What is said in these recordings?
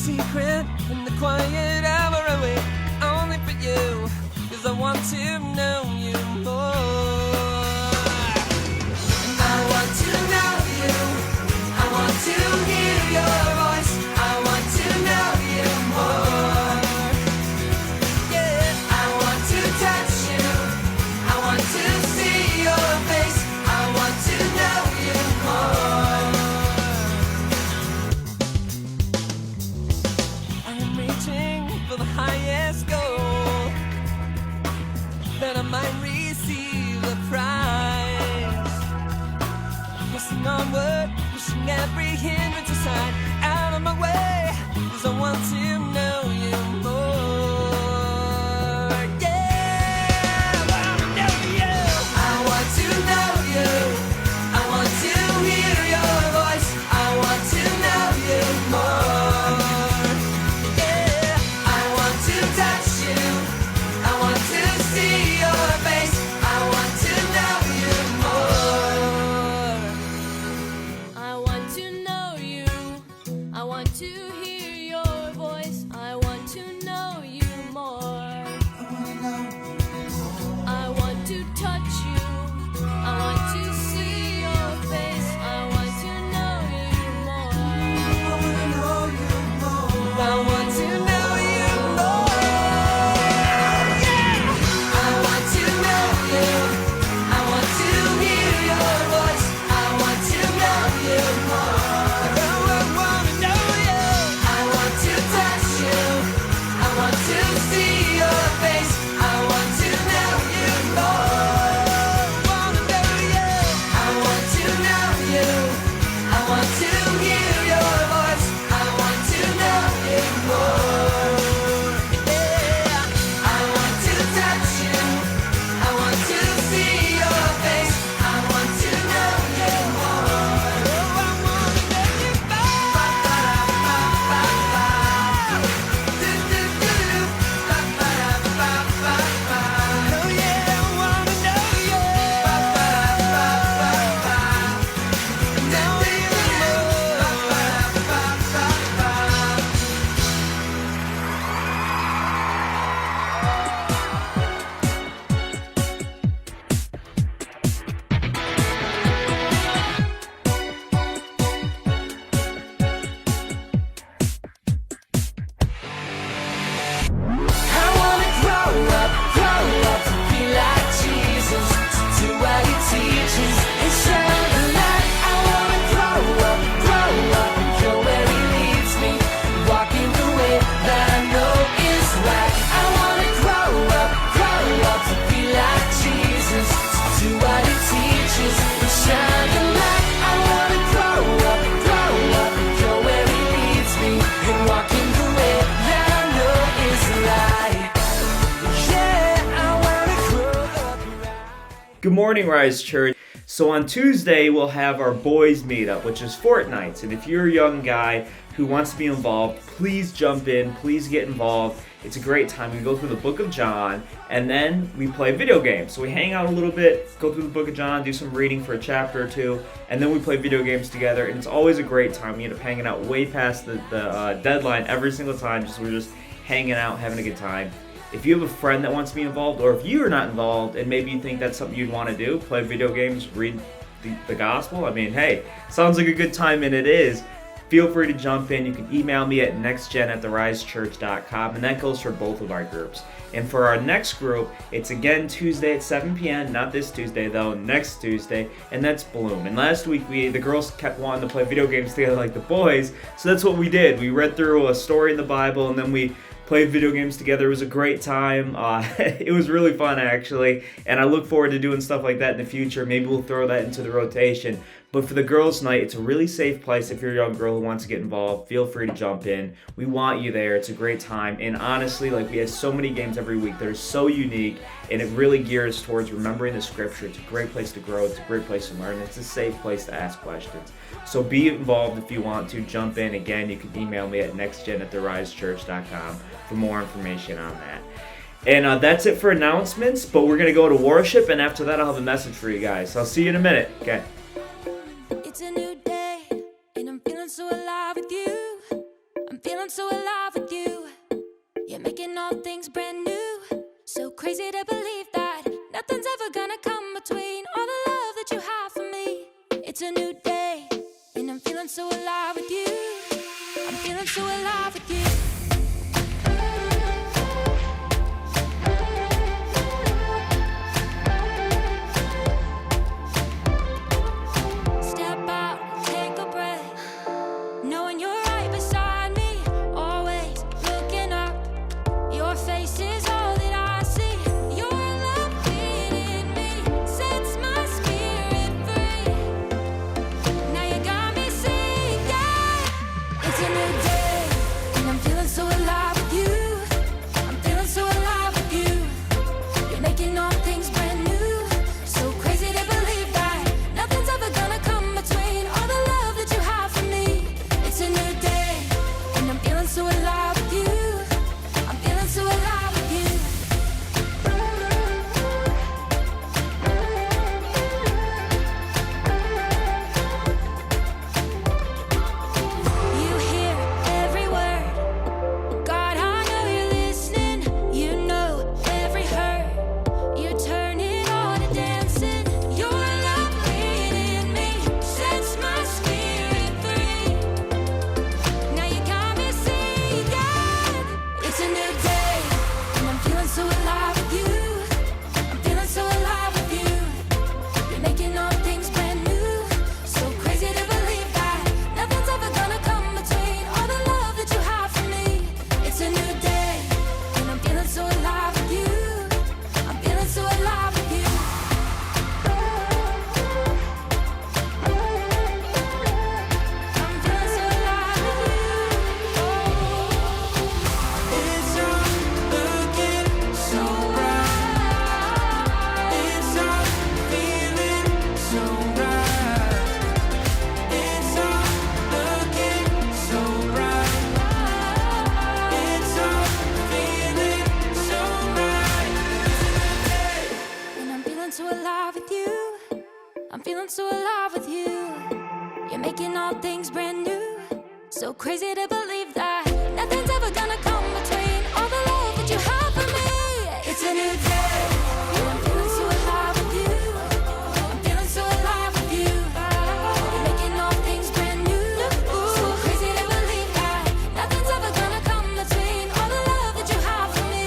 secret in the quiet hour away, only for you, 'cause I want to know you more. I want to know you, I want to hear your voice, I want to know you more. Yeah, I want to touch you, I want to see your face, I want to know you more. I am reaching for the highest goal, that I might receive the prize. Pressing onward, pushing every hindrance aside, out of my way, 'cause I want to know you more. Yeah, I want to know you. I want to know you. I want to hear your voice. I want to know you more. Yeah, I want to touch you. I want to see your face. I want to know you more. I want to know you. I want to hear your voice. I want to know you more. I want to touch you. I want to see your face. I want to know you more. I want to know you more. Yeah, I want to know you. I want to hear your voice. I want to know you more. Oh, I want to know you. I want to touch you. I want to see your face. I want to know you more. I want to know you. I want to know you. I want to hear your voice. I want to know you more. Yeah, I want to touch you. I want to see your face. I want to know you more. Oh, I want to know you more. Do-do-do-do. Ba-ba-da-ba-ba-ba. Oh yeah, I want to know you. Ba-ba-da-ba-ba-ba. Know you more. Ba-ba-da-ba-ba-ba. I wanna grow up to be like Jesus, to do what he teaches and shine the light. I wanna grow up and go where he leads me, walking the way that I know is right. I wanna grow up to be like Jesus, to do what he teaches and shine the light. I wanna grow up and go where he leads me, and walking the way that I know is right. Yeah, I wanna grow up right. Good morning, Rise Church. So on Tuesday, we'll have our boys meetup, which is Fortnights. And if you're a young guy who wants to be involved, please jump in, please get involved. It's a great time. We go through the book of John, and then we play video games. So we hang out a little bit, go through the book of John, do some reading for a chapter or two, and then we play video games together. And it's always a great time. We end up hanging out way past the deadline every single time. We're just hanging out, having a good time. If you have a friend that wants to be involved, or if you are not involved and maybe you think that's something you'd want to do, play video games, read the gospel, I mean, hey, sounds like a good time, and it is. Feel free to jump in. You can email me at nextgen@therisechurch.com, and that goes for both of our groups. And for our next group, it's again Tuesday at 7 p.m., not this Tuesday though, next Tuesday, and that's Bloom. And last week, the girls kept wanting to play video games together like the boys, so that's what we did. We read through a story in the Bible, and then we played video games together. It was a great time. It was really fun, actually, and I look forward to doing stuff like that in the future. Maybe we'll throw that into the rotation. But for the girls' night, it's a really safe place. If you're a young girl who wants to get involved, feel free to jump in. We want you there. It's a great time. And honestly, we have so many games every week that are so unique, and it really gears towards remembering the scripture. It's a great place to grow. It's a great place to learn. It's a safe place to ask questions. So be involved if you want to. Jump in. Again, you can email me at nextgen@therisechurch.com for more information on that. And that's it for announcements, but we're going to go to worship, and after that I'll have a message for you guys. So I'll see you in a minute. Okay. It's a new day, and I'm feeling so alive with you. I'm feeling so alive with you. You're making all things brand new. So crazy to believe that nothing's ever gonna come between all the love that you have for me. It's a new day, and I'm feeling so alive with you. I'm feeling so alive with you. Step out, take a breath, knowing you're right beside me, always looking up. Your face is all that I see. Your love within me sets my spirit free. Now you got me singing. It's a new day, and I'm feeling so alive with you. I'm feeling so alive with you. You're making all things brand new. So crazy to believe that nothing's ever gonna come between all the love that you have for me. It's a new day, and I'm feeling so alive with you. I'm feeling so alive with you. You hear every word. God, I know you're listening. You know every hurt. You're turning all to dancing. Your love within me sets my spirit free. Now you got me singing. It's a new day, and I'm feeling so alive with you. I'm feeling so alive with you. You're making all things brand new. So crazy to believe that nothing's ever gonna come between all the love that you have for me. It's a new day, and I'm feeling so alive with you. I'm feeling so alive with you. I'm feeling so alive with you. It's all looking so bright. It's all feeling so right. It's all looking so bright. It's all feeling so right. And I'm feeling so alive with you. I'm feeling so alive with you. You're making all things brand new. So crazy to believe that nothing's ever gonna come between all the love that you have for me. It's a new day, and I'm feeling so alive with you. I'm feeling so alive with you. You're making all things brand new. So crazy to believe that nothing's ever gonna come between all the love that you have for me.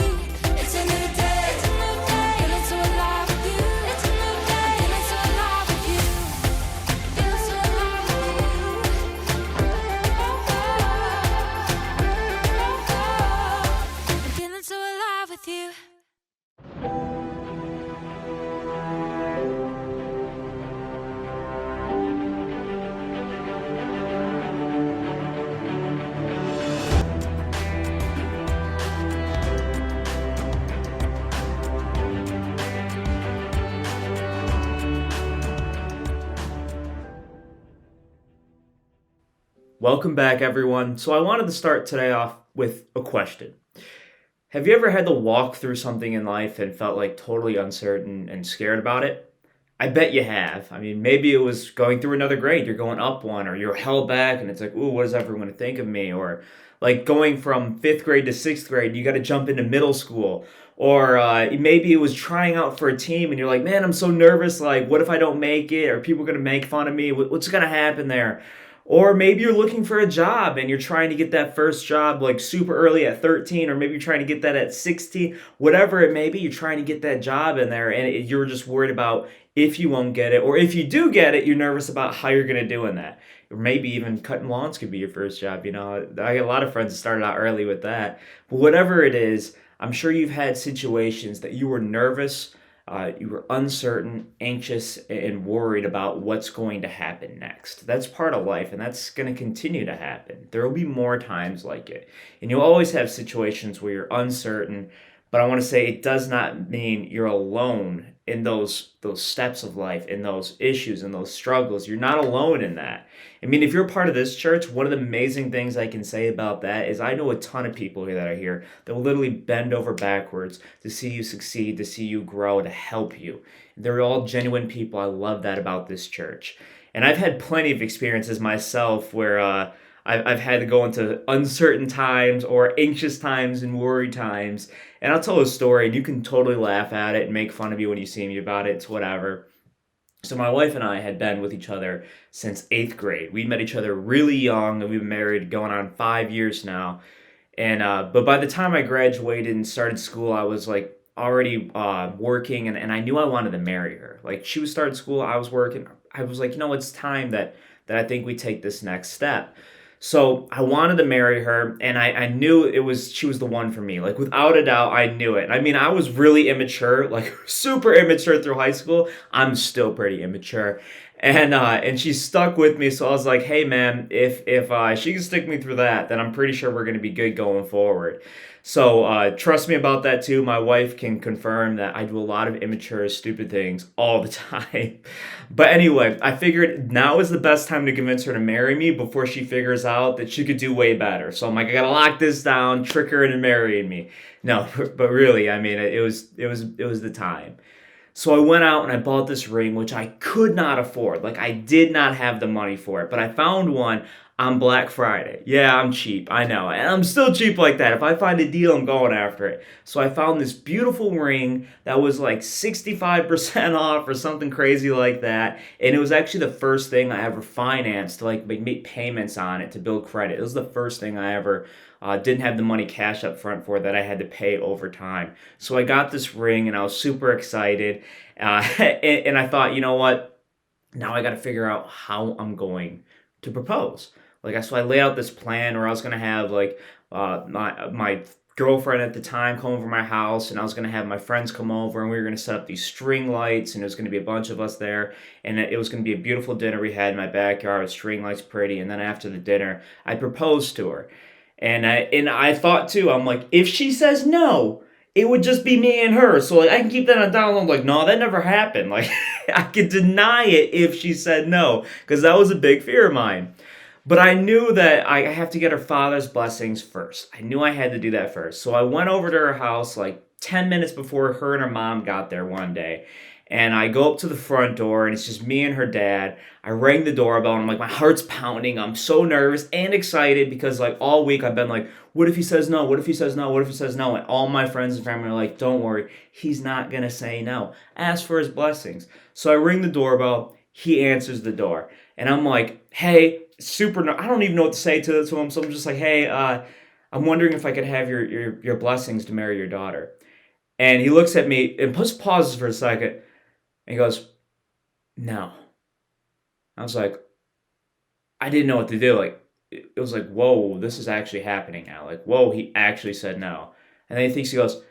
It's a new day, feeling so alive with you. It's a new day, feeling so alive with you. Feeling so alive with you. I'm feeling so alive with you. Welcome back, everyone. So I wanted to start today off with a question. Have you ever had to walk through something in life and felt like totally uncertain and scared about it? I bet you have. I mean, maybe it was going through another grade, you're going up one, or you're held back and it's like, ooh, what is everyone going to think of me? Or like going from fifth grade to sixth grade, you got to jump into middle school. Or maybe it was trying out for a team and you're like, man, I'm so nervous. Like, what if I don't make it? Are people going to make fun of me? What's going to happen there? Or maybe you're looking for a job and you're trying to get that first job like super early at 13, or maybe you're trying to get that at 16, whatever it may be, you're trying to get that job in there and you're just worried about if you won't get it, or if you do get it, you're nervous about how you're going to do in that. Or maybe even cutting lawns could be your first job. You know, I got a lot of friends that started out early with that. But whatever it is, I'm sure you've had situations that you were nervous, you were uncertain, anxious, and worried about what's going to happen next. That's part of life, and that's going to continue to happen. There will be more times like it. And you'll always have situations where you're uncertain, but I want to say it does not mean you're alone in those steps of life, in those issues, in those struggles. You're not alone in that. I mean, if you're part of this church, one of the amazing things I can say about that is I know a ton of people here that are here that will literally bend over backwards to see you succeed, to see you grow, to help you. They're all genuine people. I love that about this church. And I've had plenty of experiences myself where I've had to go into uncertain times or anxious times and worried times. And I'll tell a story, and you can totally laugh at it and make fun of me when you see me about it. It's whatever. So my wife and I had been with each other since eighth grade. We met each other really young, and we've been married going on 5 years now. And but by the time I graduated and started school, I was like already working, and I knew I wanted to marry her. Like she was starting school, I was working. I was like, it's time that I think we take this next step. So I wanted to marry her, and I knew she was the one for me. Like without a doubt, I knew it. I mean, I was really immature, like super immature through high school. I'm still pretty immature, and she stuck with me. So I was like, hey man, if she can stick me through that, then I'm pretty sure we're gonna be good going forward. So trust me about that too. My wife can confirm that I do a lot of immature, stupid things all the time. But anyway, I figured now is the best time to convince her to marry me before she figures out that she could do way better. So I'm like, I gotta lock this down, trick her into marrying me. No, but really, I mean, it was the time. So I went out and I bought this ring, which I could not afford. Like I did not have the money for it, but I found one on Black Friday. Yeah, I'm cheap, I know. And I'm still cheap like that. If I find a deal, I'm going after it. So I found this beautiful ring that was like 65% off or something crazy like that. And it was actually the first thing I ever financed to like make payments on it to build credit. It was the first thing I ever didn't have the money cash up front for that I had to pay over time. So I got this ring and I was super excited. And I thought, you know what? Now I got to figure out how I'm going to propose. So I laid out this plan where I was gonna have like my girlfriend at the time come over to my house, and I was gonna have my friends come over, and we were gonna set up these string lights, and it was gonna be a bunch of us there, and it was gonna be a beautiful dinner we had in my backyard with string lights, pretty. And then after the dinner, I proposed to her, and I thought too, I'm like, if she says no, it would just be me and her. So like I can keep that on down low. Like, no, that never happened. Like I could deny it if she said no, because that was a big fear of mine. But I knew that I have to get her father's blessings first. I knew I had to do that first. So I went over to her house like 10 minutes before her and her mom got there one day. And I go up to the front door, and it's just me and her dad. I rang the doorbell, and I'm like, my heart's pounding. I'm so nervous and excited because like all week I've been like, what if he says no? What if he says no? What if he says no? And all my friends and family are like, don't worry, he's not going to say no. Ask for his blessings. So I ring the doorbell. He answers the door. And I'm like, hey, I don't even know what to say to him. So I'm just like, hey, I'm wondering if I could have your blessings to marry your daughter. And he looks at me and just pauses for a second. And he goes, no. I was like, I didn't know what to do. Like, it was like, whoa, this is actually happening now. Like, whoa, he actually said no. And then he goes,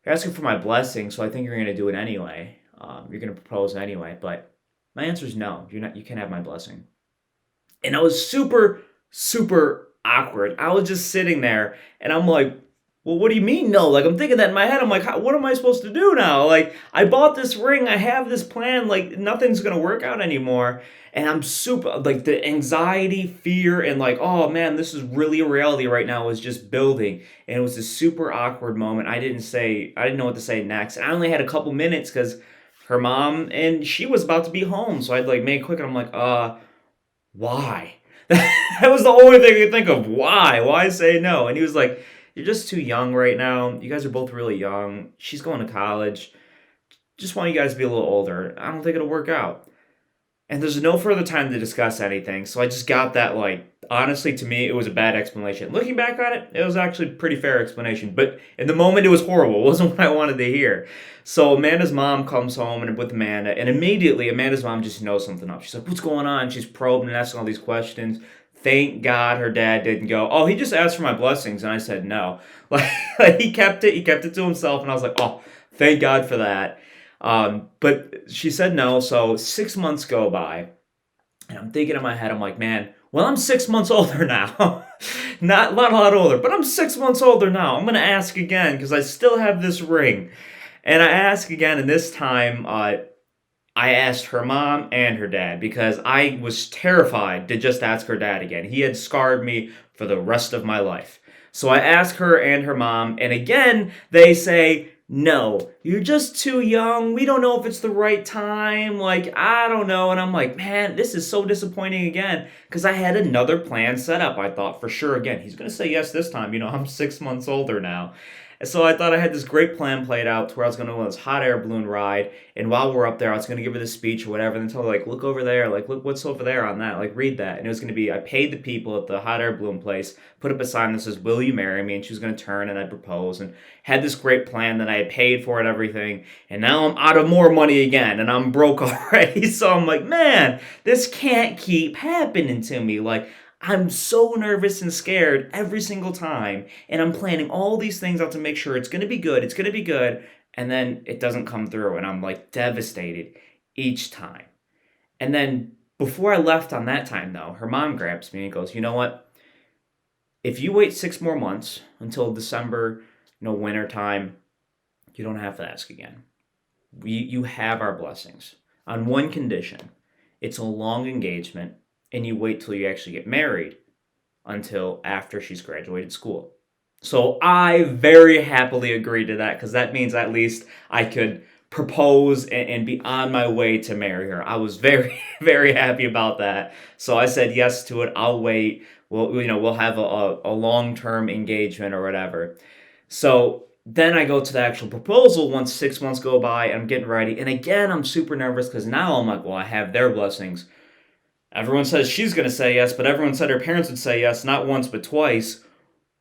you're asking for my blessing, so I think you're going to do it anyway. You're going to propose anyway. But my answer is no. You can't have my blessing. And I was super, super awkward. I was just sitting there, and I'm like, well, what do you mean no? Like, I'm thinking that in my head. I'm like, what am I supposed to do now? Like, I bought this ring. I have this plan. Like, nothing's going to work out anymore. And I'm super, like, the anxiety, fear, and like, oh man, this is really a reality right now is just building. And it was a super awkward moment. I didn't know what to say next. And I only had a couple minutes because her mom and she was about to be home. So I'd like make it quick, and I'm like, why? That was the only thing I could think of. Why? Why say no? And he was like, you're just too young right now. You guys are both really young. She's going to college. Just want you guys to be a little older. I don't think it'll work out. And there's no further time to discuss anything. So I just got that, like, honestly, to me, it was a bad explanation. Looking back on it, it was actually a pretty fair explanation. But in the moment, it was horrible. It wasn't what I wanted to hear. So Amanda's mom comes home and with Amanda. And immediately, Amanda's mom just knows something up. She's like, what's going on? She's probing and asking all these questions. Thank God her dad didn't go, oh, he just asked for my blessings. And I said no. Like he kept it to himself. And I was like, oh, thank God for that. But she said no. So 6 months go by. And I'm thinking in my head, I'm like, man, well, I'm 6 months older now. Not a lot older, but I'm 6 months older now. I'm going to ask again because I still have this ring. And I ask again. And this time, I asked her mom and her dad because I was terrified to just ask her dad again. He had scarred me for the rest of my life. So I asked her and her mom, and again, they say no, you're just too young. We don't know if it's the right time. Like, I don't know. And I'm like, man, this is so disappointing again. Because I had another plan set up. I thought for sure, again, he's going to say yes this time. I'm 6 months older now. And so I thought I had this great plan played out to where I was going to go on this hot air balloon ride. And while we're up there, I was going to give her this speech or whatever. And tell her, like, look over there. Like, look what's over there on that. Like, read that. And it was going to be, I paid the people at the hot air balloon place, put up a sign that says, will you marry me? And she was going to turn and I'd propose. And had this great plan that I had paid for and everything. And now I'm out of more money again. And I'm broke already. So I'm like, man, this can't keep happening to me. Like, I'm so nervous and scared every single time, and I'm planning all these things out to make sure it's going to be good, and then it doesn't come through, and I'm like devastated each time. And then before I left on that time, though, her mom grabs me and goes, you know what? If you wait 6 more months until December, winter time, you don't have to ask again. You have our blessings on one condition. It's a long engagement, and you wait till you actually get married until after she's graduated school. So I very happily agreed to that because that means at least I could propose and be on my way to marry her. I was very, very happy about that. So I said yes to it. I'll wait. We'll have a long-term engagement or whatever. So then I go to the actual proposal once 6 months go by and I'm getting ready. And again, I'm super nervous because now I'm like, well, I have their blessings. Everyone says she's going to say yes, but everyone said her parents would say yes, not once, but twice.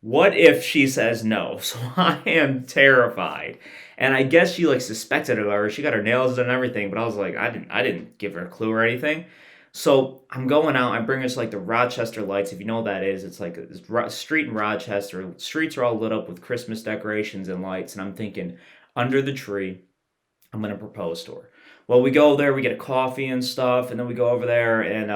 What if she says no? So I am terrified. And I guess she suspected it or she got her nails done and everything, but I was like, I didn't give her a clue or anything. So I'm going out, I'm bringing us the Rochester lights, if you know what that is. It's like a street in Rochester. Streets are all lit up with Christmas decorations and lights, and I'm thinking, under the tree, I'm going to propose to her. Well, we go there, we get a coffee and stuff, and then we go over there, and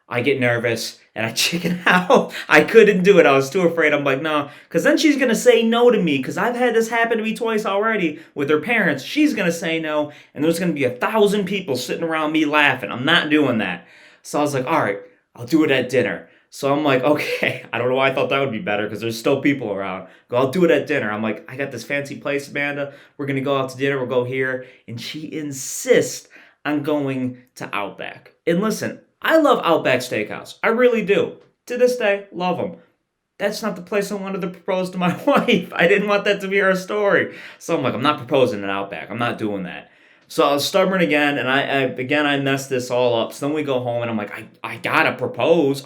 I get nervous, and I chicken out. I couldn't do it. I was too afraid. I'm like, no, because then she's going to say no to me, because I've had this happen to me twice already with her parents. She's going to say no, and there's going to be 1,000 people sitting around me laughing. I'm not doing that. So I was like, all right, I'll do it at dinner. So I'm like, okay, I don't know why I thought that would be better because there's still people around. Go, I'll do it at dinner. I'm like, I got this fancy place, Amanda. We're going to go out to dinner. We'll go here. And she insists on going to Outback. And listen, I love Outback Steakhouse. I really do. To this day, love them. That's not the place I wanted to propose to my wife. I didn't want that to be our story. So I'm like, I'm not proposing in Outback. I'm not doing that. So I was stubborn again, and I messed this all up. So then we go home, and I'm like, I gotta propose.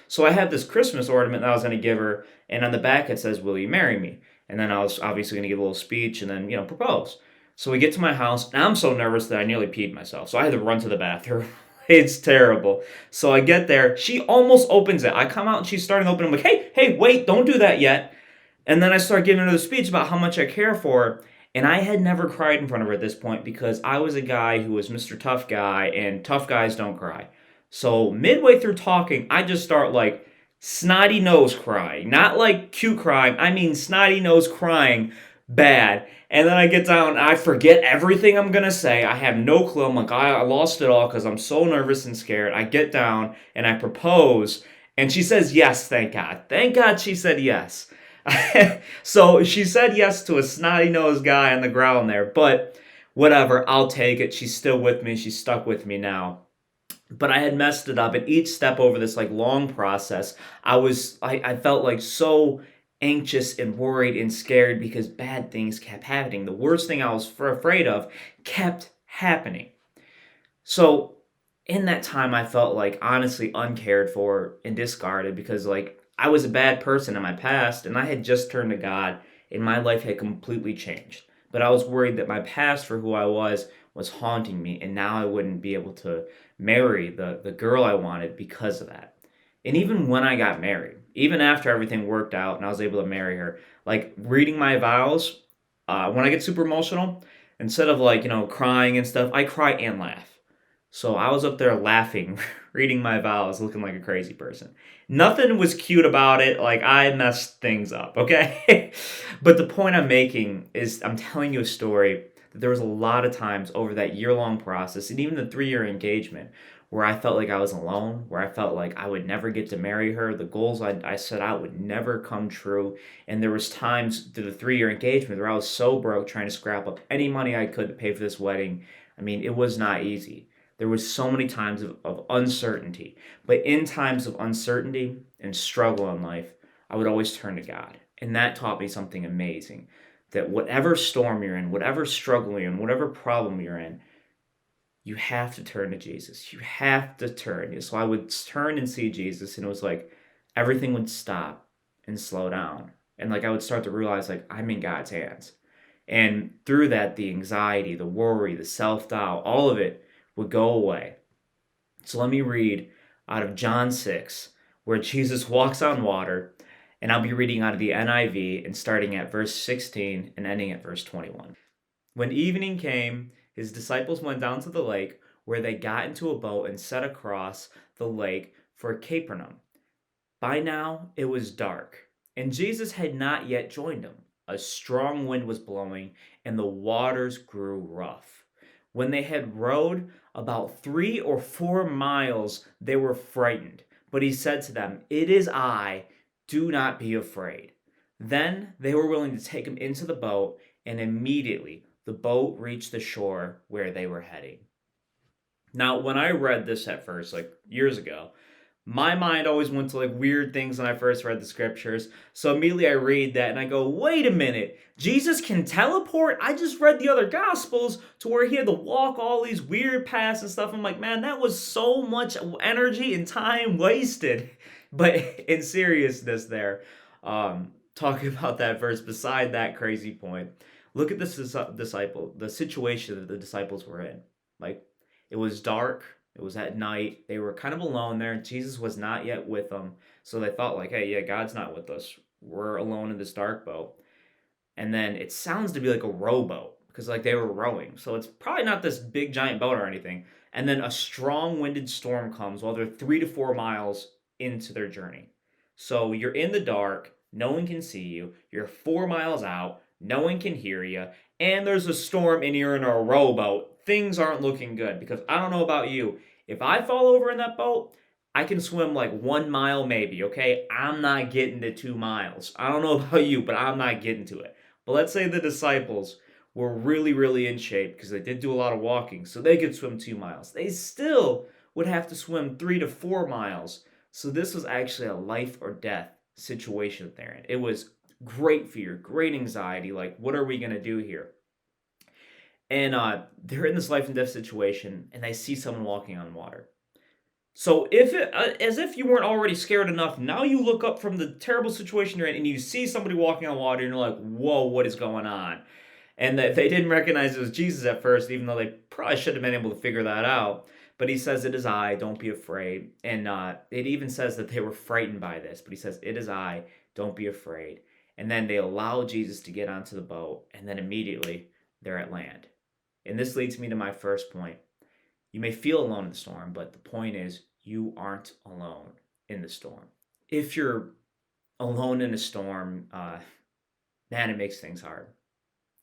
So I have this Christmas ornament that I was gonna give her, and on the back it says, will you marry me? And then I was obviously gonna give a little speech and then, propose. So we get to my house, and I'm so nervous that I nearly peed myself. So I had to run to the bathroom. It's terrible. So I get there. She almost opens it. I come out, and she's starting to open. I'm like, hey, wait, don't do that yet. And then I start giving her the speech about how much I care for her. And I had never cried in front of her at this point because I was a guy who was Mr. Tough Guy, and tough guys don't cry. So midway through talking, I just start snotty nose crying. Not cute crying, I mean snotty nose crying bad. And then I get down, I forget everything I'm gonna say. I have no clue. I'm like, I lost it all because I'm so nervous and scared. I get down and I propose, and she says yes, thank God. Thank God she said yes. So she said yes to a snotty-nosed guy on the ground there, but whatever, I'll take it. She's still with me. She's stuck with me now. But I had messed it up, and each step over this long process, I felt so anxious and worried and scared because bad things kept happening. The worst thing I was afraid of kept happening. So in that time, I felt honestly uncared for and discarded because I was a bad person in my past, and I had just turned to God, and my life had completely changed. But I was worried that my past for who I was haunting me, and now I wouldn't be able to marry the girl I wanted because of that. And even when I got married, even after everything worked out and I was able to marry her, reading my vows, when I get super emotional, instead of crying and stuff, I cry and laugh. So I was up there laughing, reading my vows, looking like a crazy person. Nothing was cute about it. I messed things up, okay? But the point I'm making is I'm telling you a story that there was a lot of times over that year-long process and even the 3-year engagement where I felt like I was alone, where I felt like I would never get to marry her. The goals I set out would never come true. And there was times through the 3-year engagement where I was so broke trying to scrap up any money I could to pay for this wedding. I mean, it was not easy. There was so many times of uncertainty. But in times of uncertainty and struggle in life, I would always turn to God. And that taught me something amazing. That whatever storm you're in, whatever struggle you're in, whatever problem you're in, you have to turn to Jesus. You have to turn. So I would turn and see Jesus, and it was like everything would stop and slow down. And like I would start to realize like I'm in God's hands. And through that, the anxiety, the worry, the self-doubt, all of it would go away. So let me read out of John 6, where Jesus walks on water, and I'll be reading out of the NIV and starting at verse 16 and ending at verse 21. When evening came, his disciples went down to the lake, where they got into a boat and set across the lake for Capernaum. By now it was dark, and Jesus had not yet joined them. A strong wind was blowing, and the waters grew rough. When they had rowed about 3 or 4 miles, they were frightened. But he said to them, "It is I, do not be afraid." Then they were willing to take him into the boat, and immediately the boat reached the shore where they were heading. Now, when I read this at first, like years ago, my mind always went to like weird things when I first read the scriptures. So immediately I read that and I go, wait a minute, Jesus can teleport? I just read the other gospels to where he had to walk all these weird paths and stuff. I'm like, man, that was so much energy and time wasted. But in seriousness there, talking about that verse beside that crazy point, look at this the situation that the disciples were in. Like, it was dark. It was at night. They were kind of alone there. Jesus was not yet with them. So they thought like, hey, yeah, God's not with us. We're alone in this dark boat. And then it sounds to be like a rowboat because like they were rowing. So it's probably not this big giant boat or anything. And then a strong winded storm comes while they're 3 to 4 miles into their journey. So you're in the dark. No one can see you. You're 4 miles out. No one can hear you. And there's a storm and you're in a rowboat. Things aren't looking good because I don't know about you. If I fall over in that boat, I can swim like 1 mile maybe, okay? I'm not getting to 2 miles. I don't know about you, but I'm not getting to it. But let's say the disciples were really, really in shape because they did do a lot of walking, so they could swim 2 miles. They still would have to swim 3 to 4 miles. So this was actually a life or death situation they're in. It was great fear, great anxiety. Like, what are we going to do here? And they're in this life and death situation, and they see someone walking on water. So as if you weren't already scared enough, now you look up from the terrible situation you're in, and you see somebody walking on water, and you're like, "Whoa, what is going on?" And that they didn't recognize it was Jesus at first, even though they probably should have been able to figure that out. But he says, "It is I. Don't be afraid." And it even says that they were frightened by this, but he says, "It is I. Don't be afraid." And then they allow Jesus to get onto the boat, and then immediately they're at land. And this leads me to my first point. You may feel alone in the storm, but the point is you aren't alone in the storm. If you're alone in a storm, man, it makes things hard.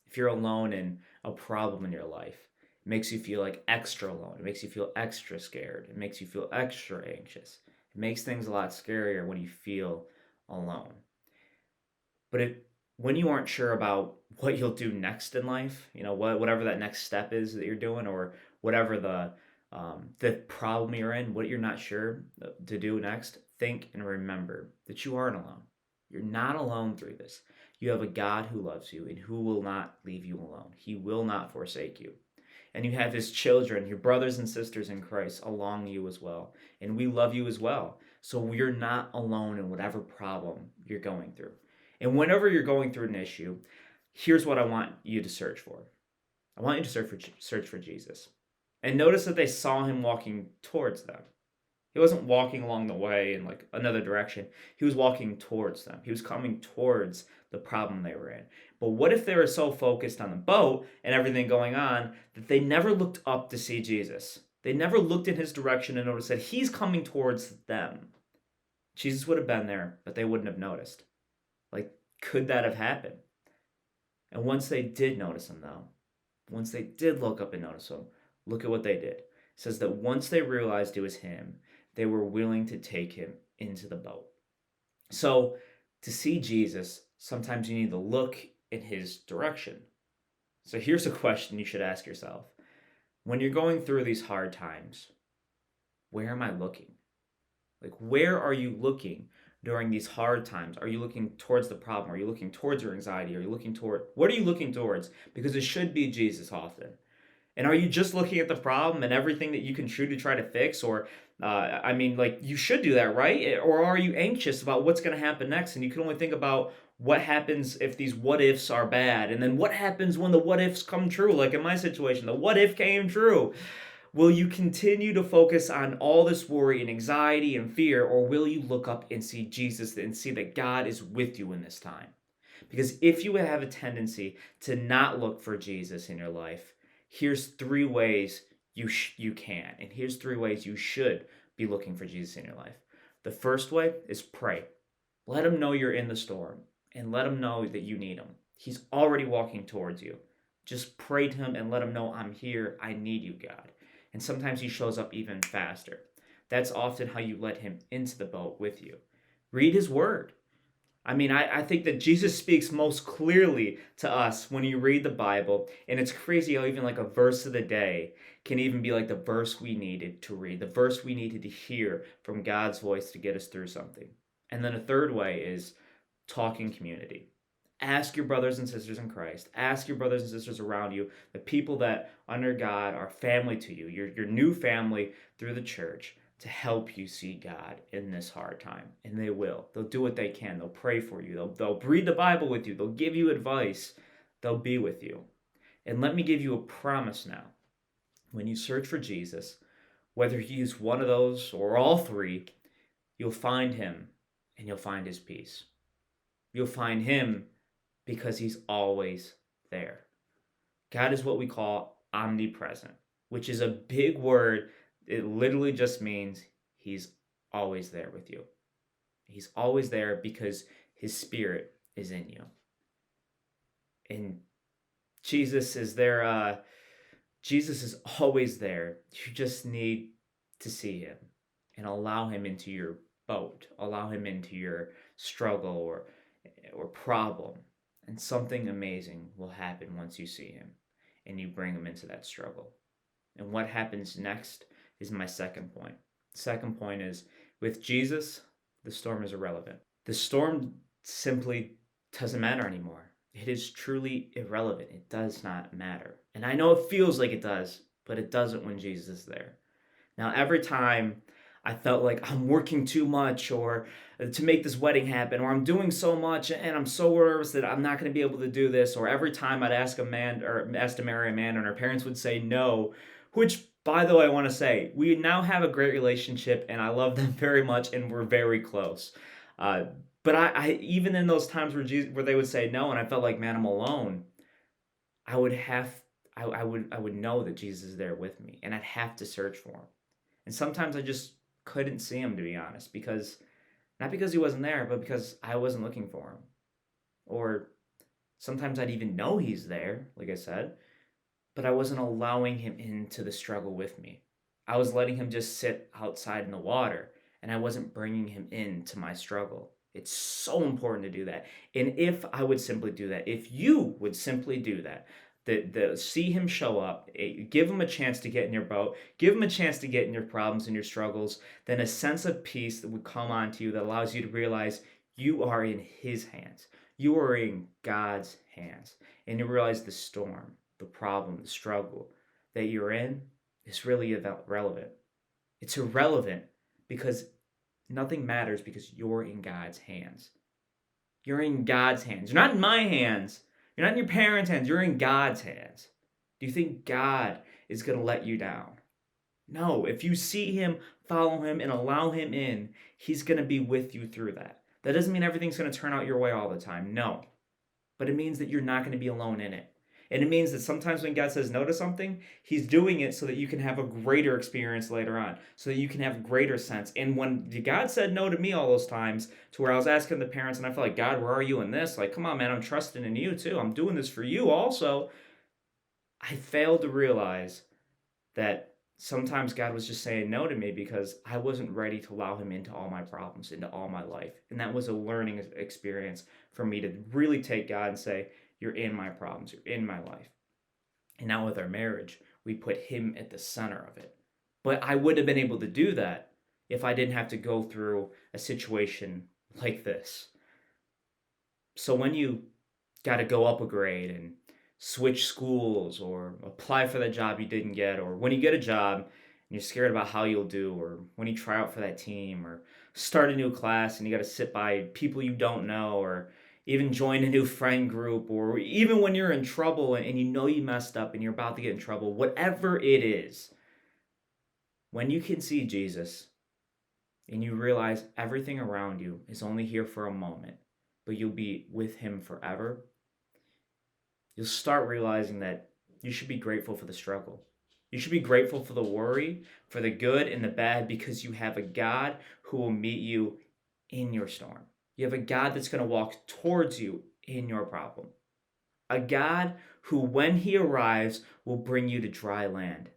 If you're alone in a problem in your life, it makes you feel like extra alone. It makes you feel extra scared. It makes you feel extra anxious. It makes things a lot scarier when you feel alone. But when you aren't sure about what you'll do next in life, whatever that next step is that you're doing, or whatever the problem you're in, what you're not sure to do next, think and remember that you aren't alone. You're not alone through this. You have a God who loves you and who will not leave you alone. He will not forsake you. And you have his children, your brothers and sisters in Christ, along you as well. And we love you as well. So you're not alone in whatever problem you're going through. And whenever you're going through an issue, here's what I want you to search for. I want you to search for Jesus. And notice that they saw him walking towards them. He wasn't walking along the way in like another direction. He was walking towards them. He was coming towards the problem they were in. But what if they were so focused on the boat and everything going on that they never looked up to see Jesus? They never looked in his direction and noticed that he's coming towards them. Jesus would have been there, but they wouldn't have noticed. Like, could that have happened? And once they did notice him, though, once they did look up and notice him, look at what they did. says that once they realized it was him, they were willing to take him into the boat. So, to see Jesus, sometimes you need to look in his direction. So, here's a question you should ask yourself. When you're going through these hard times, where am I looking? Like, where are you looking during these hard times? Are you looking towards the problem? Are you looking towards your anxiety? Are you looking toward, what are you looking towards? Because it should be Jesus often. And are you just looking at the problem and everything that you can do to try to fix? Or, like, you should do that, right? Or are you anxious about what's going to happen next? And you can only think about what happens if these what ifs are bad. And then what happens when the what ifs come true? Like in my situation, the what if came true. Will you continue to focus on all this worry and anxiety and fear? Or will you look up and see Jesus and see that God is with you in this time? Because if you have a tendency to not look for Jesus in your life, here's 3 ways you can, and here's 3 ways you should be looking for Jesus in your life. The first way is pray. Let him know you're in the storm, and let him know that you need him. He's already walking towards you. Just pray to him and let him know, I'm here, I need you, God. And sometimes he shows up even faster. That's often how you let him into the boat with you. Read his word. I think that Jesus speaks most clearly to us when you read the Bible, and it's crazy how even like a verse of the day can even be like the verse we needed to read, the verse we needed to hear from God's voice to get us through something. And then a third way is talking community. Ask your brothers and sisters in Christ. Ask your brothers and sisters around you, the people that under God are family to you, your new family through the church, to help you see God in this hard time. And they will. They'll do what they can. They'll pray for you. They'll read the Bible with you. They'll give you advice. They'll be with you. And let me give you a promise now. When you search for Jesus, whether you use one of those or all 3, you'll find him and you'll find his peace. You'll find him because he's always there. God is what we call omnipresent, which is a big word. It literally just means he's always there with you. He's always there because his spirit is in you. And Jesus is there. Jesus is always there. You just need to see him and allow him into your boat. Allow him into your struggle or problem. And something amazing will happen once you see him and you bring him into that struggle. And what happens next is my second point. Second point is, with Jesus, the storm is irrelevant. The storm simply doesn't matter anymore. It is truly irrelevant. It does not matter. And I know it feels like it does, but it doesn't when Jesus is there. Now, every time I felt like I'm working too much or to make this wedding happen, or I'm doing so much and I'm so nervous that I'm not going to be able to do this, or every time I'd ask to marry a man and our parents would say no, which, by the way, I want to say, we now have a great relationship and I love them very much and we're very close. But I even in those times where they would say no and I felt like, man, I'm alone, I would know that Jesus is there with me and I'd have to search for him. And sometimes I just couldn't see him, to be honest, not because he wasn't there, but because I wasn't looking for him. Or sometimes I'd even know he's there, like I said, but I wasn't allowing him into the struggle with me. I was letting him just sit outside in the water, and I wasn't bringing him into my struggle. It's so important to do that. And if I would simply do that, if you would simply do that, see him show up, give him a chance to get in your boat, give him a chance to get in your problems and your struggles, then a sense of peace that would come onto you that allows you to realize you are in his hands. You are in God's hands. And you realize the storm, the problem, the struggle that you're in is really irrelevant. It's irrelevant because nothing matters because you're in God's hands. You're in God's hands. You're not in my hands. You're not in your parents' hands. You're in God's hands. Do you think God is going to let you down? No. If you see him, follow him, and allow him in, he's going to be with you through that. That doesn't mean everything's going to turn out your way all the time. No. But it means that you're not going to be alone in it. And it means that sometimes when God says no to something, he's doing it so that you can have a greater experience later on, so that you can have greater sense. And when God said no to me all those times, to where I was asking the parents and I felt like, God, where are you in this? Like, come on, man, I'm trusting in you too. I'm doing this for you also. I failed to realize that sometimes God was just saying no to me because I wasn't ready to allow him into all my problems, into all my life. And that was a learning experience for me to really take God and say, you're in my problems, you're in my life. And now with our marriage, we put him at the center of it. But I wouldn't have been able to do that if I didn't have to go through a situation like this. So when you got to go up a grade and switch schools or apply for that job you didn't get, or when you get a job and you're scared about how you'll do, or when you try out for that team or start a new class and you got to sit by people you don't know, or even join a new friend group, or even when you're in trouble and you know you messed up and you're about to get in trouble, whatever it is, when you can see Jesus and you realize everything around you is only here for a moment, but you'll be with him forever, you'll start realizing that you should be grateful for the struggle. You should be grateful for the worry, for the good and the bad, because you have a God who will meet you in your storm. You have a God that's going to walk towards you in your problem. A God who, when he arrives, will bring you to dry land.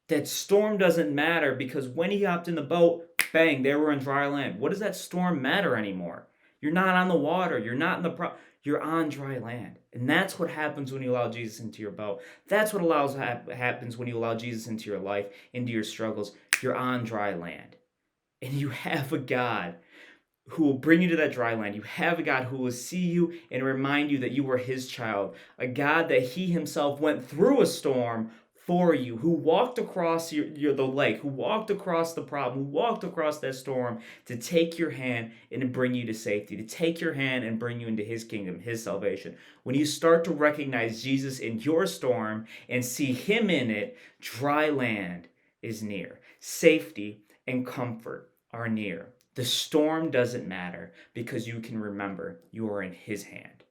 That storm doesn't matter because when he hopped in the boat, bang, they were in dry land. What does that storm matter anymore? You're not on the water. You're not in the you're on dry land. And that's what happens when you allow Jesus into your boat. That's what happens when you allow Jesus into your life, into your struggles. You're on dry land. And you have a God who will bring you to that dry land. You have a God who will see you and remind you that you were his child. A God that he himself went through a storm for you, who walked across the lake, who walked across the problem, who walked across that storm to take your hand and to bring you to safety, to take your hand and bring you into his kingdom, his salvation. When you start to recognize Jesus in your storm and see him in it, dry land is near. Safety and comfort are near. The storm doesn't matter because you can remember you are in his hand.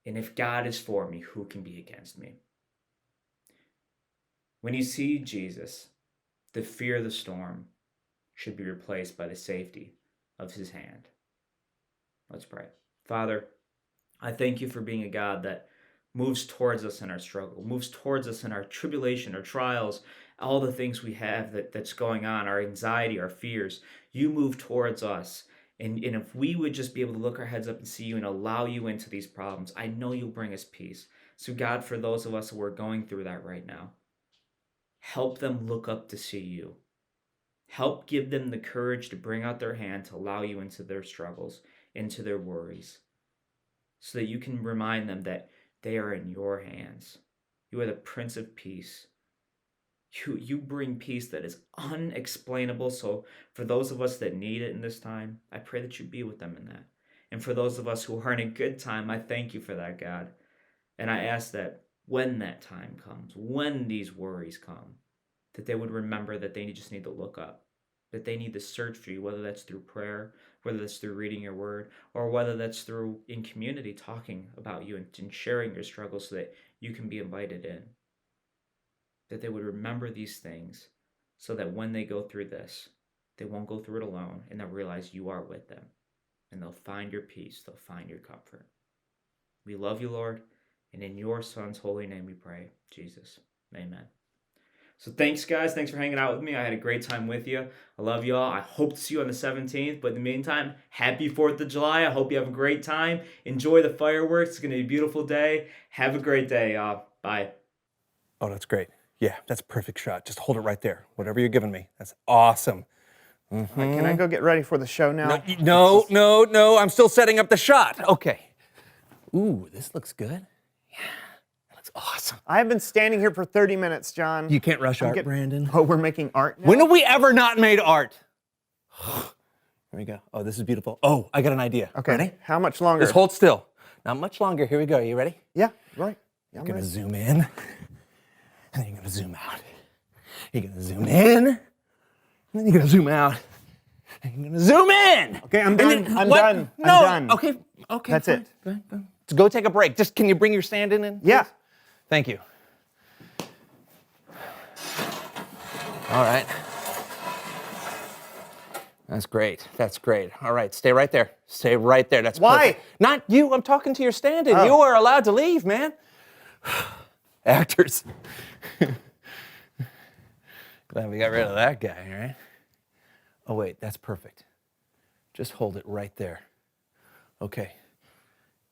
And if God is for me, who can be against me? When you see Jesus, the fear of the storm should be replaced by the safety of his hand. Let's pray. Father, I thank you for being a God that moves towards us in our struggle, moves towards us in our tribulation, our trials, all the things we have that's going on, our anxiety, our fears. You move towards us. And if we would just be able to look our heads up and see you and allow you into these problems, I know you'll bring us peace. So God, for those of us who are going through that right now, help them look up to see you. Help give them the courage to bring out their hand to allow you into their struggles, into their worries, so that you can remind them that they are in your hands. You are the Prince of Peace. You bring peace that is unexplainable. So for those of us that need it in this time, I pray that you be with them in that. And for those of us who are in a good time, I thank you for that, God. And I ask that when that time comes, when these worries come, that they would remember that they just need to look up, that they need to search for you, whether that's through prayer, whether that's through reading your word, or whether that's through in community talking about you and sharing your struggles so that you can be invited in. That they would remember these things so that when they go through this, they won't go through it alone, and they'll realize you are with them, and they'll find your peace, they'll find your comfort. We love you, Lord, and in your Son's holy name we pray, Jesus. Amen. So thanks, guys. Thanks for hanging out with me. I had a great time with you. I love you all. I hope to see you on the 17th. But in the meantime, happy 4th of July. I hope you have a great time. Enjoy the fireworks. It's going to be a beautiful day. Have a great day, y'all. Bye. Oh, that's great. Yeah, that's a perfect shot. Just hold it right there. Whatever you're giving me. That's awesome. Can I go get ready for the show now? No. I'm still setting up the shot. Okay. Ooh, this looks good. Yeah, that looks awesome. I've been standing here for 30 minutes, John. You can't rush art, Brandon. Oh, we're making art now? When have we ever not made art? Here we go. Oh, this is beautiful. Oh, I got an idea. Okay. Ready? How much longer? Just hold still. Not much longer. Here we go. Are you ready? Yeah, right. Yeah, You're going to zoom in, and then you're going to zoom out. You're going to zoom in, and then you're going to zoom out. And you're going to zoom in. Okay, I'm And done. then- I'm what? done. No. I'm done. Okay. That's fine. it. Fine. Just go take a break. Just can you bring your stand in? Yeah. Please? Thank you. All right. That's great. That's great. All right, stay right there. Stay right there. That's Why? perfect. Not you. I'm talking to your stand-in. Oh. You are allowed to leave, man. Actors. Glad we got rid of that guy, right? Oh, wait, that's perfect. Just hold it right there. Okay.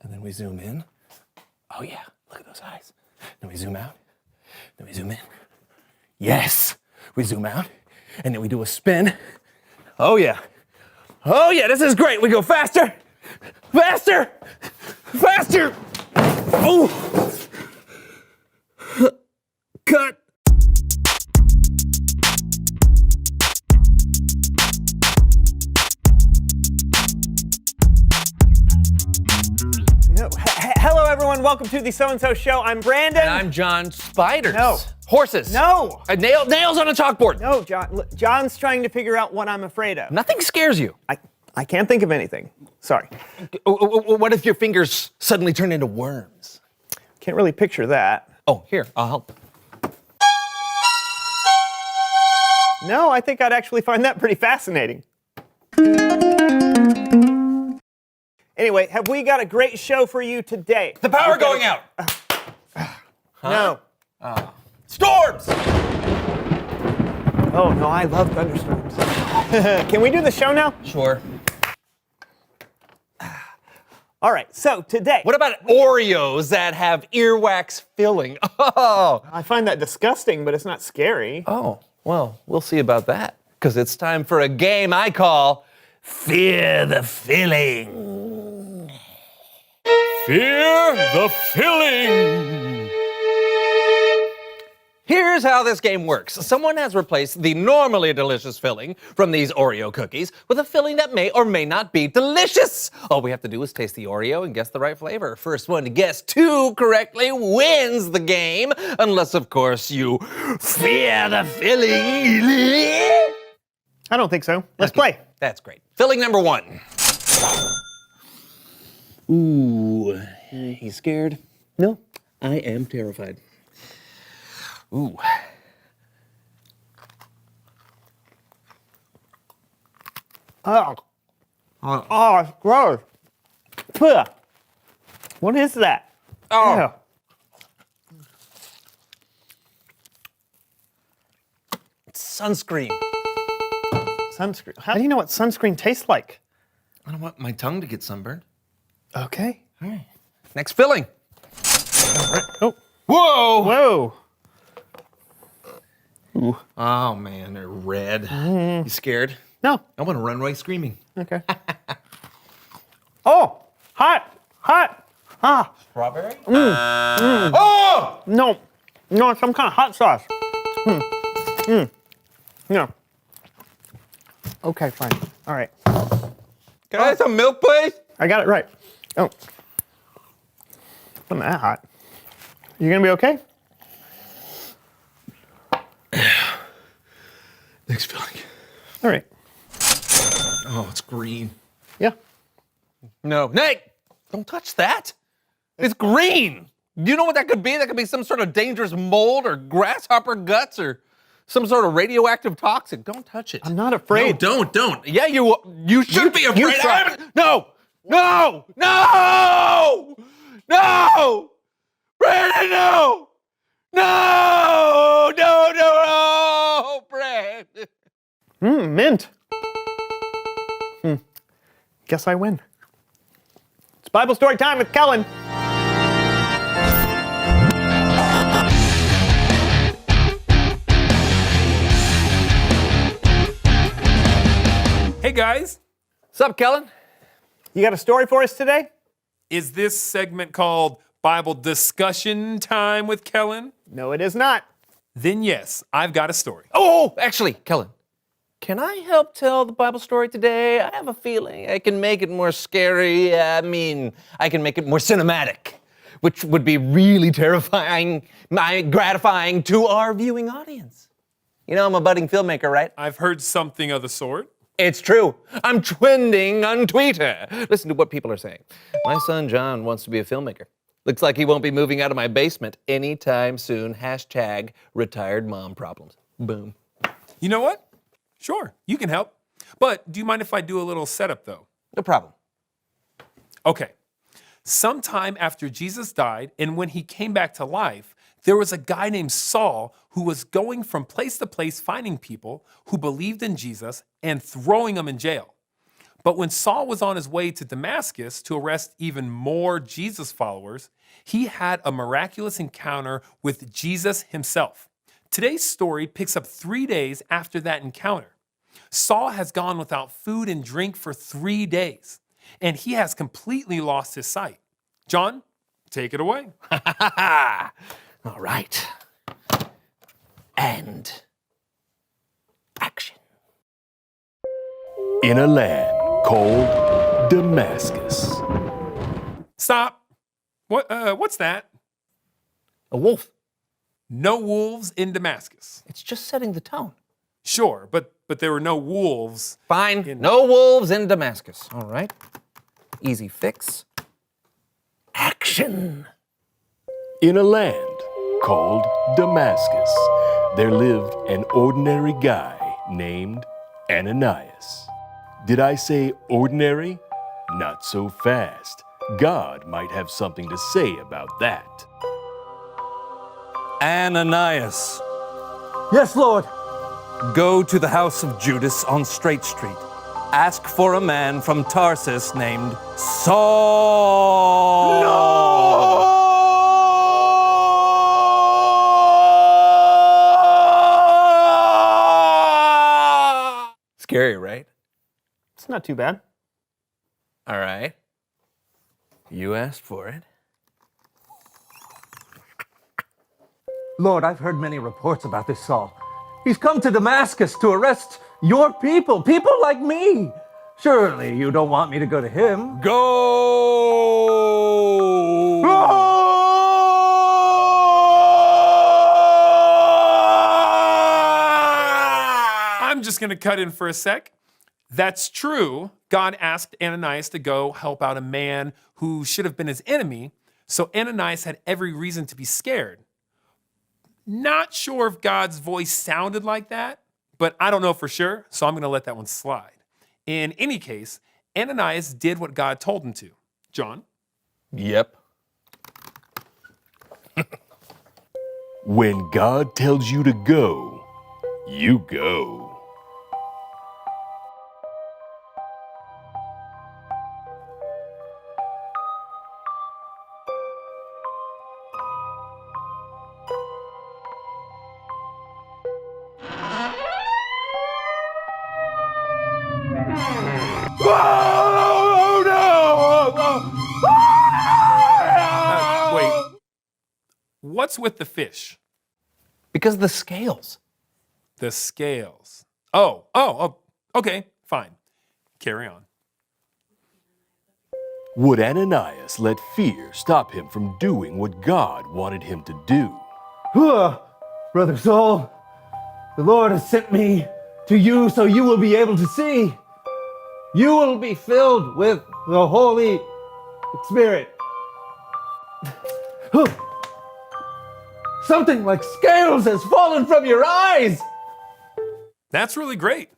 And then we zoom in. Oh, yeah, look at those eyes. Then we zoom out. Then we zoom in. Yes! We zoom out. And then we do a spin. Oh, yeah. Oh, yeah, this is great. We go faster. Faster! Faster! Oh! Cut! No. Hello, everyone. Welcome to the So&So Show. I'm Brandon. And I'm John. Spiders. No. Horses. No. Nails on a chalkboard. No, John. John's trying to figure out what I'm afraid of. Nothing scares you. I can't think of anything. Sorry. What if your fingers suddenly turn into worms? Can't really picture that. Oh, here, I'll help. No, I think I'd actually find that pretty fascinating. Anyway, have we got a great show for you today? The power going out. No. Storms. Oh, no, I love thunderstorms. Can we do the show now? Sure. All right, so today. What about Oreos that have earwax filling? Oh. I find that disgusting, but it's not scary. Oh, well, we'll see about that. Because it's time for a game I call Fear the Filling. Fear the Filling. Here's how this game works. Someone has replaced the normally delicious filling from these Oreo cookies with a filling that may or may not be delicious. All we have to do is taste the Oreo and guess the right flavor. First one to guess two correctly wins the game, unless, of course, you fear the filling. I don't think so. Let's play. That's great. Filling number one. Ooh, he's scared? No. I am terrified. Ooh. Oh. Oh, it's gross. Puh. What is that? Oh. Ew. Sunscreen. Sunscreen. How do you know what sunscreen tastes like? I don't want my tongue to get sunburned. Okay. All right. Next filling. Oh. Whoa! Whoa. Oh man, they're red. You scared? No. I want to run away screaming. Okay. Oh, hot, hot. Ah, Strawberry? Oh! no. No, it's some kind of hot sauce. No. Okay, fine. All right. Can I have some milk, please? I got it right. Oh. Wasn't that hot. You gonna be okay? Next filling. All right. Oh, it's green. Yeah. No, Nate! Don't touch that. It's green. Do you know what that could be? That could be some sort of dangerous mold or grasshopper guts or some sort of radioactive toxic. Don't touch it. I'm not afraid. No, don't. Yeah, you should be afraid. you try. No! Brandon, no! No, Brandon. Mint. Guess I win. It's Bible story time with Kellen. Hey guys, What's up, Kellen? You got a story for us today? is this segment called Bible Discussion Time with Kellen? No, it is not. Then yes, I've got a story. Oh, actually, Kellen, can I help tell the Bible story today? I have a feeling I can make it more scary. I can make it more cinematic, which would be really terrifying, gratifying to our viewing audience. You know, I'm a budding filmmaker, right? I've heard something of the sort. It's true. I'm trending on Twitter. Listen to what people are saying. My son John wants to be a filmmaker. Looks like he won't be moving out of my basement anytime soon. Hashtag retired mom problems. Boom. You know what? Sure, you can help. But do you mind if I do a little setup though? No problem. Okay. Sometime after Jesus died and when he came back to life, There was a guy named Saul who was going from place to place finding people who believed in Jesus and throwing them in jail. But when Saul was on his way to Damascus to arrest even more Jesus followers, he had a miraculous encounter with Jesus himself. Today's story picks up 3 days after that encounter. Saul has gone without food and drink for 3 days, and he has completely lost his sight. John, take it away. All right. And action. In a land called Damascus. Stop. What's that? A wolf. No wolves in Damascus. It's just setting the tone. Sure, but there were no wolves. Fine. No wolves in Damascus. All right. Easy fix. Action. In a land called Damascus, there lived an ordinary guy named Ananias. Did I say ordinary? Not so fast. God might have something to say about that. Ananias, Yes, Lord. go to the house of Judas on Straight Street. Ask for a man from Tarsus named Saul. Scary, right? It's not too bad. All right. You asked for it. Lord, I've heard many reports about this Saul. He's come to Damascus to arrest your people like me. Surely you don't want me to go to him. Go! I'm just going to cut in for a sec. That's true. God asked Ananias to go help out a man who should have been his enemy, so Ananias had every reason to be scared. Not sure if God's voice sounded like that, but I don't know for sure, so I'm going to let that one slide. In any case, Ananias did what God told him to. John? Yep. When God tells you to go, you go. Wait. What's with the fish? Because the scales. The scales. Oh, okay, fine. Carry on. Would Ananias let fear stop him from doing what God wanted him to do? Brother Saul, the Lord has sent me to you so you will be able to see. You will be filled with the Holy Spirit. Something like scales has fallen from your eyes. That's really great.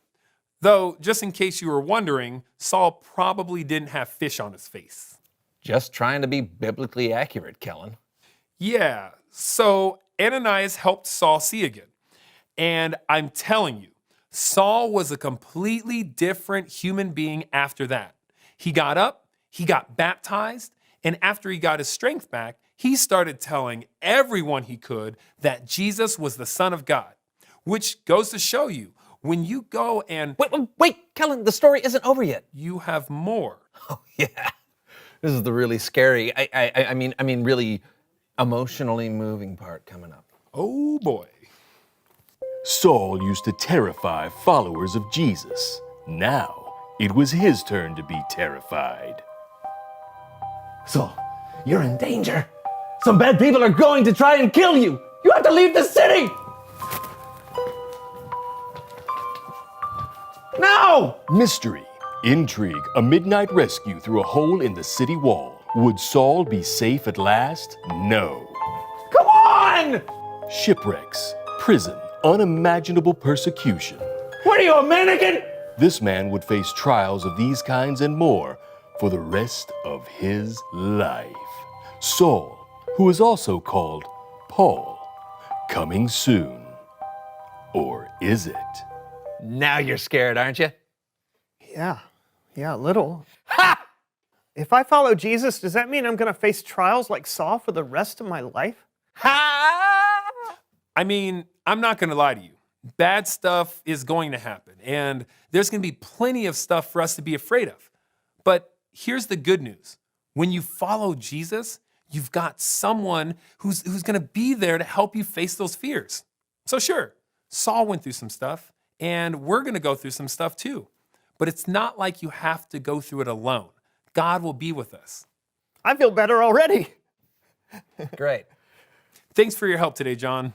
Though, just in case you were wondering, Saul probably didn't have fish on his face. Just trying to be biblically accurate, Kellen. Yeah, so Ananias helped Saul see again. And I'm telling you, Saul was a completely different human being after that. He got up, he got baptized, and after he got his strength back, he started telling everyone he could that Jesus was the Son of God, which goes to show you, when you go and Wait, Kellen, the story isn't over yet. you have more. Oh, yeah. This is the really scary, I mean, really emotionally moving part coming up. Oh boy. Saul used to terrify followers of Jesus. Now, it was his turn to be terrified. Saul, you're in danger. Some bad people are going to try and kill you. You have to leave the city. Now! Mystery, intrigue, a midnight rescue through a hole in the city wall. Would Saul be safe at last? No. Come on! Shipwrecks, prison, unimaginable persecution. What are you, a mannequin? This man would face trials of these kinds and more for the rest of his life. Saul, who is also called Paul, Coming soon. Or is it? Now you're scared, aren't you? Yeah, a little. Ha! If I follow Jesus, does that mean I'm going to face trials like Saul for the rest of my life? Ha! I mean, I'm not going to lie to you. Bad stuff is going to happen, and there's going to be plenty of stuff for us to be afraid of. But here's the good news. When you follow Jesus, you've got someone who's going to be there to help you face those fears. So sure, Saul went through some stuff, and we're going to go through some stuff too. But it's not like you have to go through it alone. God will be with us. I feel better already. Great. Thanks for your help today, John.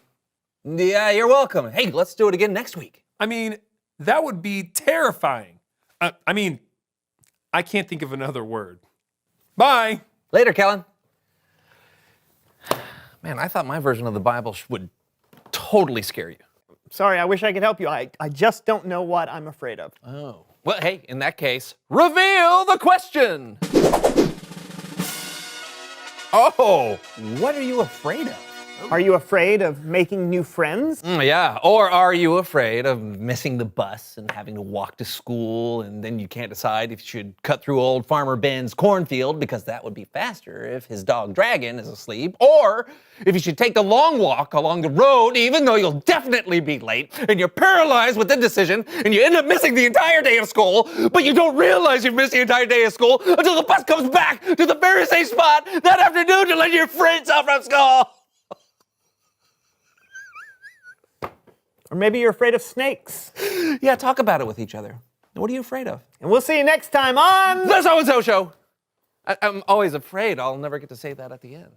Yeah, you're welcome. Hey, let's do it again next week. I mean, that would be terrifying. I can't think of another word. Bye. Later, Kellen. Man, I thought my version of the Bible would totally scare you. Sorry, I wish I could help you. I just don't know what I'm afraid of. Oh. Well, hey, in that case, reveal the question. Oh, what are you afraid of? Are you afraid of making new friends? Yeah, or are you afraid of missing the bus and having to walk to school, and then you can't decide if you should cut through old Farmer Ben's cornfield because that would be faster if his dog Dragon is asleep, or if you should take the long walk along the road even though you'll definitely be late, and you're paralyzed with indecision, and you end up missing the entire day of school, but you don't realize you've missed the entire day of school until the bus comes back to the very same spot that afternoon to let your friends off from school. Or maybe you're afraid of snakes. Yeah, talk about it with each other. What are you afraid of? And we'll see you next time on The So&So Show. I'm always afraid I'll never get to say that at the end.